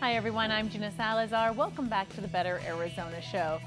Hi everyone, I'm Gina Salazar. Welcome back to the Better Arizona Show.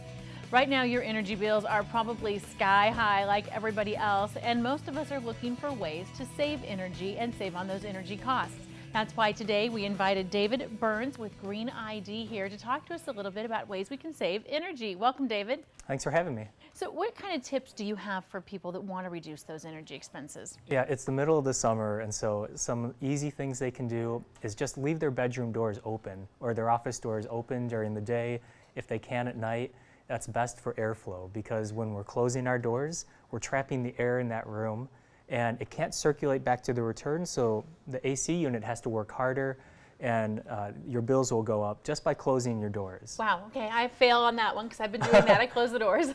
Right now your energy bills are probably sky high like everybody else, and most of us are looking for ways to save energy and save on those energy costs. That's why today we invited David Byrnes with Green ID here to talk to us a little bit about ways we can save energy. Welcome, David. Thanks for having me. So what kind of tips do you have for people that want to reduce those energy expenses? Yeah, it's the middle of the summer, and so some easy things they can do is just leave their bedroom doors open or their office doors open during the day. If they can at night, that's best for airflow, because when we're closing our doors, we're trapping the air in that room and it can't circulate back to the return, so the AC unit has to work harder, and your bills will go up just by closing your doors. Wow, okay, I fail on that one because I've been doing that. I close the doors.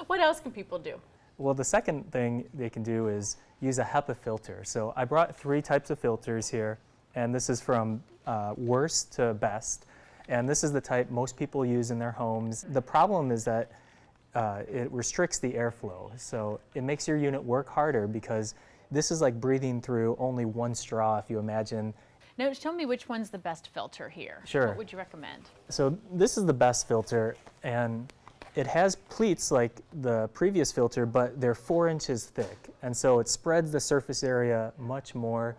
What else can people do? Well, the second thing they can do is use a HEPA filter. So I brought 3 types of filters here, and this is from worst to best. And this is the type most people use in their homes. The problem is that it restricts the airflow. So it makes your unit work harder because this is like breathing through only one straw, if you imagine. Now, tell me which one's the best filter here. Sure. What would you recommend? So this is the best filter, and it has pleats like the previous filter, but they're 4 inches thick. And so it spreads the surface area much more.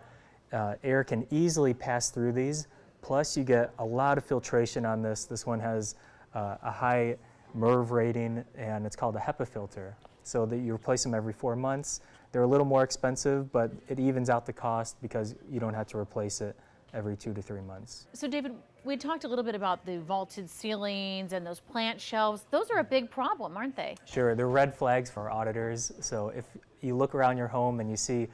Air can easily pass through these. Plus you get a lot of filtration on this. This one has a high MERV rating, and it's called a HEPA filter. So that you replace them every 4 months. They're a little more expensive, but it evens out the cost because you don't have to replace it every 2 to 3 months. So David, we talked a little bit about the vaulted ceilings and those plant shelves. Those are a big problem, aren't they? Sure, they're red flags for auditors. So if you look around your home and you see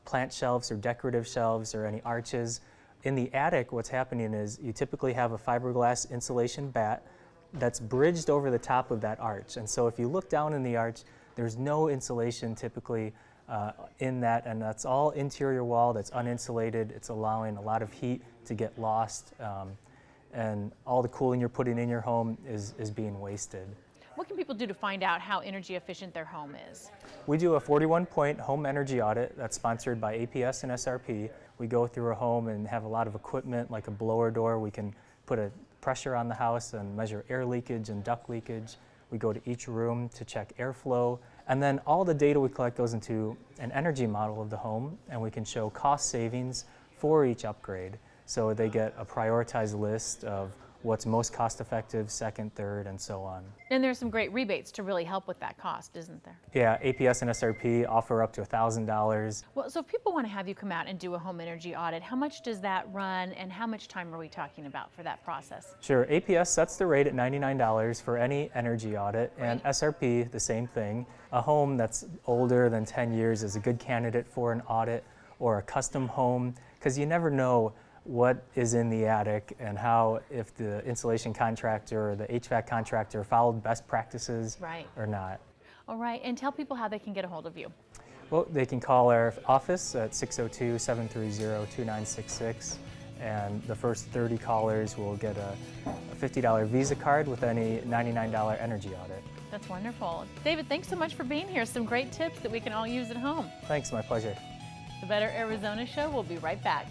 plant shelves or decorative shelves or any arches, in the attic what's happening is you typically have a fiberglass insulation bat that's bridged over the top of that arch. And so if you look down in the arch, there's no insulation typically in that, and that's all interior wall that's uninsulated. It's allowing a lot of heat to get lost, and all the cooling you're putting in your home is being wasted. What can people do to find out how energy efficient their home is? We do a 41-point home energy audit that's sponsored by APS and SRP. We go through a home and have a lot of equipment like a blower door. We can put a pressure on the house and measure air leakage and duct leakage. We go to each room to check airflow, and then all the data we collect goes into an energy model of the home, and we can show cost savings for each upgrade. So they get a prioritized list of what's most cost effective, second, third, and so on. And there's some great rebates to really help with that cost, isn't there? Yeah, APS and SRP offer up to $1,000. Well, so if people want to have you come out and do a home energy audit, how much does that run, and how much time are we talking about for that process? Sure, APS sets the rate at $99 for any energy audit, and SRP, the same thing. A home that's older than 10 years is a good candidate for an audit, or a custom home, because you never know what is in the attic and how, if the insulation contractor or the HVAC contractor followed best practices or not. All right, and tell people how they can get a hold of you. Well, they can call our office at 602-730-2966, and the first 30 callers will get a $50 Visa card with any $99 energy audit. That's wonderful. David, thanks so much for being here. Some great tips that we can all use at home. Thanks, my pleasure. The Better Arizona Show will be right back.